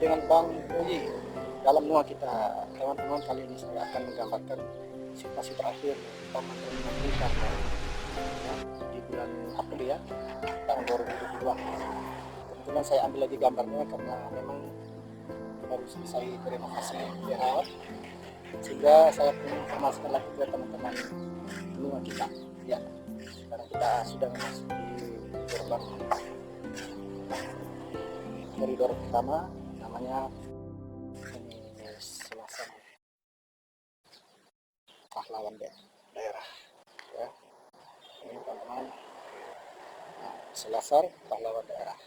dengan Bang Uyi. Dalam nuansa kita, teman-teman, kali ini saya akan menggambarkan situasi terakhir pemakaman Bung Karno ya, di bulan April ya, tahun 2022. Kebetulan saya ambil lagi gambarnya karena memang baru selesai renovasi dirawat, sehingga saya ingin informasikan lagi ke teman-teman nuansa kita. Ya, sekarang kita sudah memasuki koridor pertama, namanya ini Selasar Pahlawan Daerah ya. Ini teman-teman, Selasar Pahlawan Daerah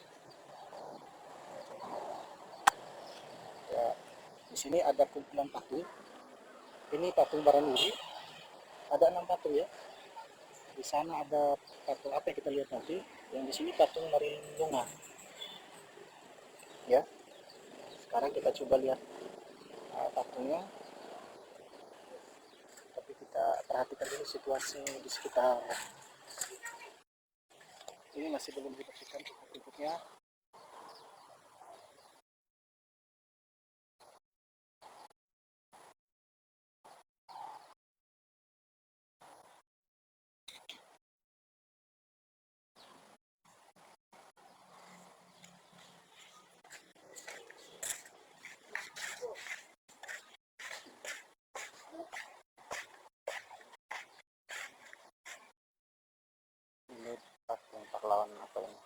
ya. Di sini ada kumpulan patung. Ini patung Baranuri, ada 6 patung ya. Di sana ada patung apa yang kita lihat nanti. Yang di sini patung Marilunga ya. Sekarang kita coba lihat patungnya, tapi kita perhatikan dulu situasi di sekitar. Ini masih belum dibersihkan rumput-rumputnya. Ini patung pahlawan apa ini?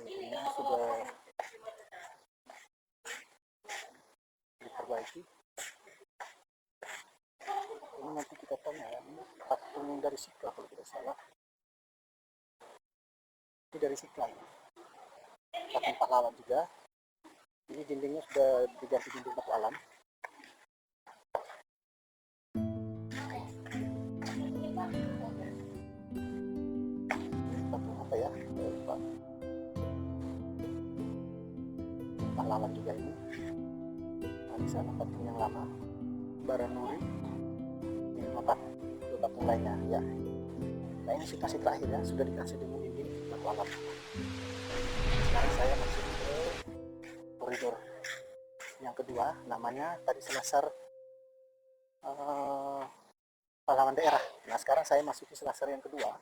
Ini sudah diperbaiki. Ini nanti kita tanya ya, ini patung dari Sikla kalau tidak salah. Ini dari Sikla ya. Patung pahlawan juga. Ini dindingnya sudah diganti dinding batu alam. Patung apa ya? Lupa. Pahlawan juga ini. Nah, di sana patung yang lama, Baranuri. Ini dua patung lainnya ya. Nah, ini situasi terakhir ya, sudah dikasih dinding batu alam. Sekarang saya masuk ke koridor yang kedua, namanya tadi Selasar Pahlawan Daerah. Nah, sekarang saya masuk ke Selasar yang kedua,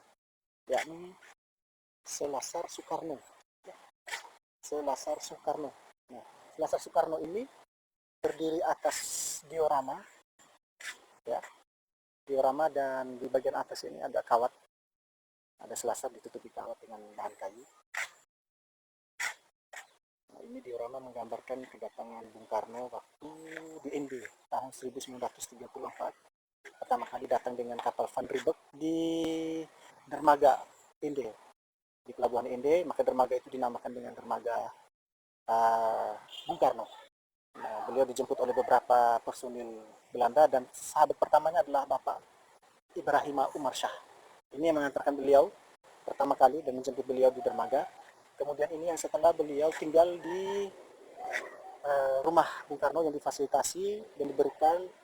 yakni Selasar Soekarno. Selasar Soekarno. Nah, Selasar Soekarno ini terdiri atas diorama, ya, diorama, dan di bagian atas ini ada kawat, ada selasar ditutupi kawat dengan bahan kayu. Nah, ini diorama menggambarkan kedatangan Bung Karno waktu di ND tahun 1934. Pertama kali datang dengan kapal Van Riebeeck di dermaga Inde, di pelabuhan Inde. Maka dermaga itu dinamakan dengan dermaga Bung Karno. Nah, beliau dijemput oleh beberapa personil Belanda, dan sahabat pertamanya adalah Bapak Ibrahim Umar Shah. Ini yang mengantarkan beliau pertama kali dan menjemput beliau di dermaga. Kemudian ini yang setelah beliau tinggal di rumah Bung Karno yang difasilitasi dan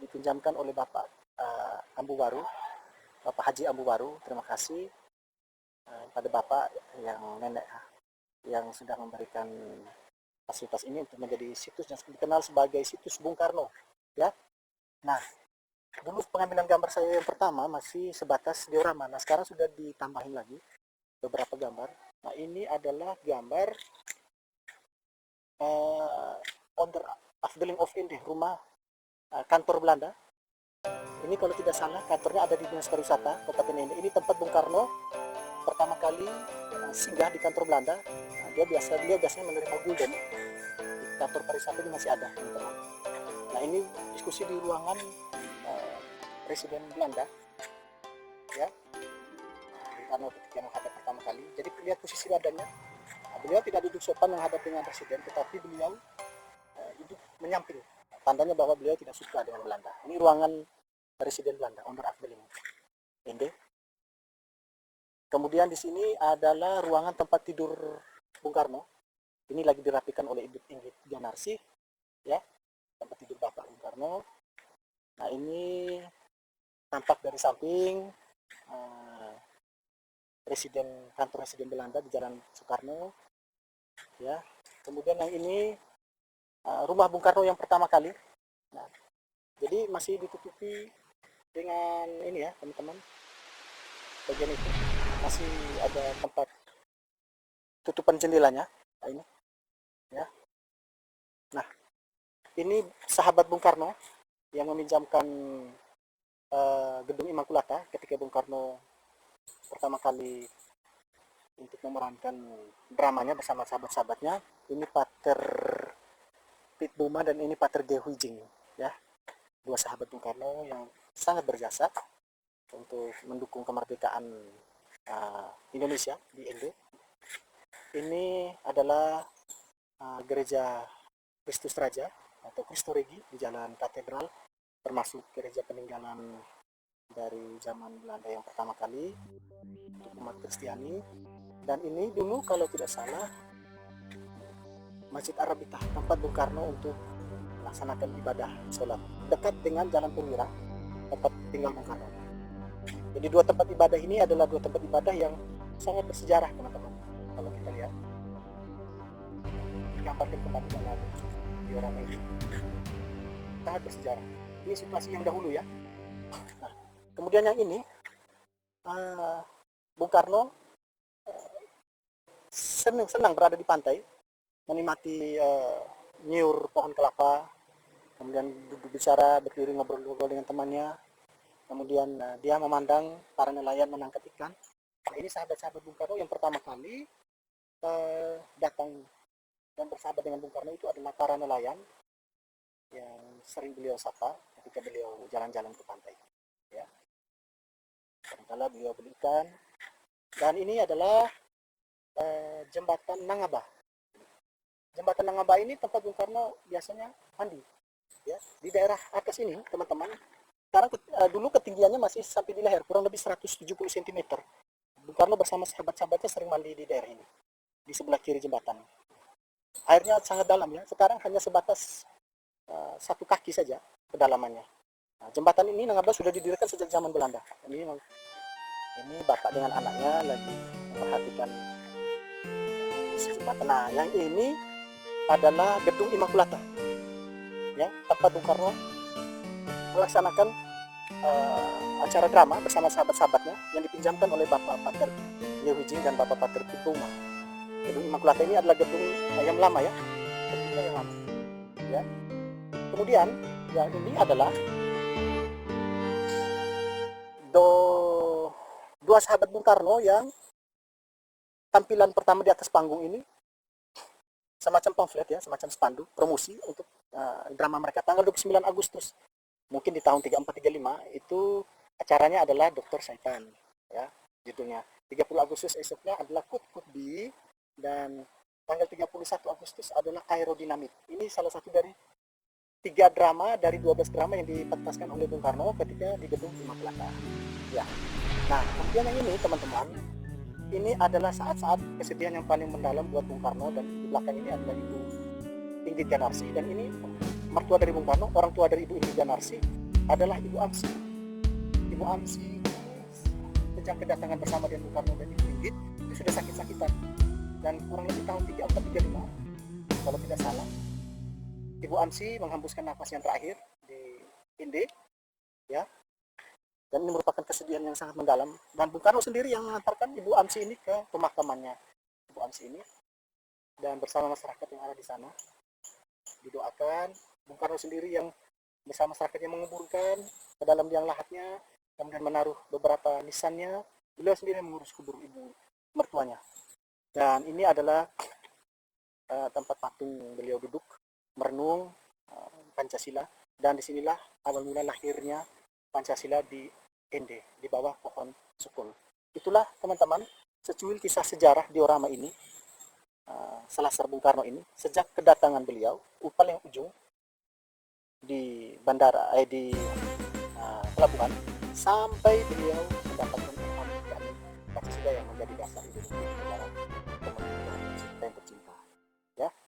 dipinjamkan oleh Bapak Ambu Waru, Bapak Haji Ambu Waru. Terima kasih pada Bapak yang nenek yang sudah memberikan fasilitas ini untuk menjadi situs yang dikenal sebagai situs Bung Karno ya. Nah, dulu pengambilan gambar saya yang pertama masih sebatas diorama. Nah, sekarang sudah ditambahin lagi beberapa gambar. Nah, ini adalah gambar onder afdeling of Inde, rumah kantor Belanda. Ini kalau tidak salah kantornya ada di Dinas Pariwisata Kabupaten Inde. Ini tempat Bung Karno pertama kali singgah di kantor Belanda. Nah, dia biasanya menerima gulden. Di kantor pariwisata ini masih ada, teman-teman. Nah, ini diskusi di ruangan Presiden Belanda ya. Bung Karno ketika menghadap pertama kali. Jadi lihat posisi badannya. Nah, beliau tidak duduk sopan menghadap dengan presiden, tetapi beliau duduk menyamping. Tandanya bahwa beliau tidak suka dengan Belanda. Ini ruangan Presiden Belanda, onder afdeling Inde. Kemudian di sini adalah ruangan tempat tidur Bung Karno. Ini lagi dirapikan oleh Ibu Inggit Ganarsi ya, tempat tidur Bapak Bung Karno. Nah, ini tampak dari samping kantor Presiden Belanda di Jalan Soekarno, ya. Kemudian yang ini rumah Bung Karno yang pertama kali. Nah, jadi masih ditutupi dengan ini ya teman-teman, bagian itu masih ada tempat tutupan jendelanya. Nah, ini ya. Nah, ini sahabat Bung Karno yang meminjamkan gedung Immaculata ketika Bung Karno pertama kali untuk memerankan dramanya bersama sahabat-sahabatnya. Ini Pater Pit Buma dan ini Pater Ge Huijing, ya, dua sahabat Bung Karno yang sangat berjasa untuk mendukung kemerdekaan Indonesia di ND. Ini adalah gereja Kristus Raja atau Cristo Regi di Jalan Katedral, termasuk gereja peninggalan dari zaman Belanda yang pertama kali untuk umat Kristiani. Dan ini dulu kalau tidak salah Masjid Arabita, tempat Bung Karno untuk melaksanakan ibadah sholat, dekat dengan Jalan Perwira, tempat tinggal Bung Karno. Jadi dua tempat ibadah ini adalah dua tempat ibadah yang sangat bersejarah teman-teman. Kalau kita lihat gambarkan kembali dalam diorama ini, sangat bersejarah. Ini situasi yang dahulu ya. Nah, kemudian yang ini Bung Karno senang berada di pantai, menikmati nyiur pohon kelapa, kemudian duduk bicara, berdiri ngobrol-ngobrol dengan temannya, kemudian dia memandang para nelayan menangkap ikan. Nah, ini sahabat-sahabat Bung Karno yang pertama kali datang dan bersahabat dengan Bung Karno itu adalah para nelayan yang sering beliau sapa ketika beliau jalan-jalan ke pantai, ya. Kadang-kala beliau beli ikan. Dan ini adalah jembatan Nangaba. Jembatan Nangaba ini tempat Bung Karno biasanya mandi, ya. Di daerah atas ini teman-teman, sekarang dulu ketinggiannya masih sampai di leher, kurang lebih 170 cm. Bung Karno bersama sahabat-sahabatnya sering mandi di daerah ini, di sebelah kiri jembatan. Airnya sangat dalam ya, sekarang hanya sebatas 1 kaki saja kedalamannya. Nah, jembatan ini Nangaba sudah didirikan sejak zaman Belanda. Ini bapak dengan anaknya lagi memperhatikan jembatan. Nah, yang ini adalah gedung Immaculata, ya, tempat Bung Karno melaksanakan acara drama bersama sahabat-sahabatnya yang dipinjamkan oleh Bapak Pater Ge Huijing dan Bapak Pater Pit Buma. Gedung Immaculata ini adalah gedung yang lama ya, yang lama. Ya. Kemudian yang ini adalah dua sahabat Bung Karno yang tampilan pertama di atas panggung ini semacam pamflet ya, semacam spanduk promosi untuk drama mereka tanggal 29 Agustus. Mungkin di tahun 3435 itu acaranya adalah Dokter Saitan ya, judulnya. 30 Agustus esoknya adalah Kut Kutbi dan tanggal 31 Agustus adalah Aerodinamit. Ini salah satu dari 3 drama dari 12 drama yang dipentaskan oleh Bung Karno ketika di gedung Immaculata. Ya. Nah, kemudian yang ini teman-teman, ini adalah saat-saat kesedihan yang paling mendalam buat Bung Karno, dan di belakang ini adalah Ibu Inggit Ganarsi, dan ini mertua dari Bung Karno, orang tua dari Ibu Inggit Ganarsi adalah Ibu Amsi. Ibu Amsi sejak kedatangan bersama dengan Bung Karno dan Ibu Inggit itu sudah sakit-sakitan, dan kurang lebih tahun 3435 kalau tidak salah Ibu Amsi menghembuskan nafas yang terakhir di Inde, ya. Dan ini merupakan kesedihan yang sangat mendalam. Dan Bung Karno sendiri yang mengantarkan Ibu Amsi ini ke pemakamannya Ibu Amsi ini, dan bersama masyarakat yang ada di sana didoakan. Bung Karno sendiri yang bersama masyarakat yang menguburkan ke dalam liang lahatnya, kemudian menaruh beberapa nisannya. Beliau sendiri yang mengurus kubur ibu mertuanya. Dan ini adalah tempat patung beliau duduk merenung Pancasila, dan disinilah awal mula lahirnya Pancasila di ND, di bawah pohon sukun. Itulah teman-teman secuil kisah sejarah diorama ini, Selasar Bung Karno ini, sejak kedatangan beliau paling ujung di bandara di pelabuhan sampai beliau mendapatkan penghargaan Pancasila yang menjadi dasar hidup negara kemerdekaan yang tercinta. Ya,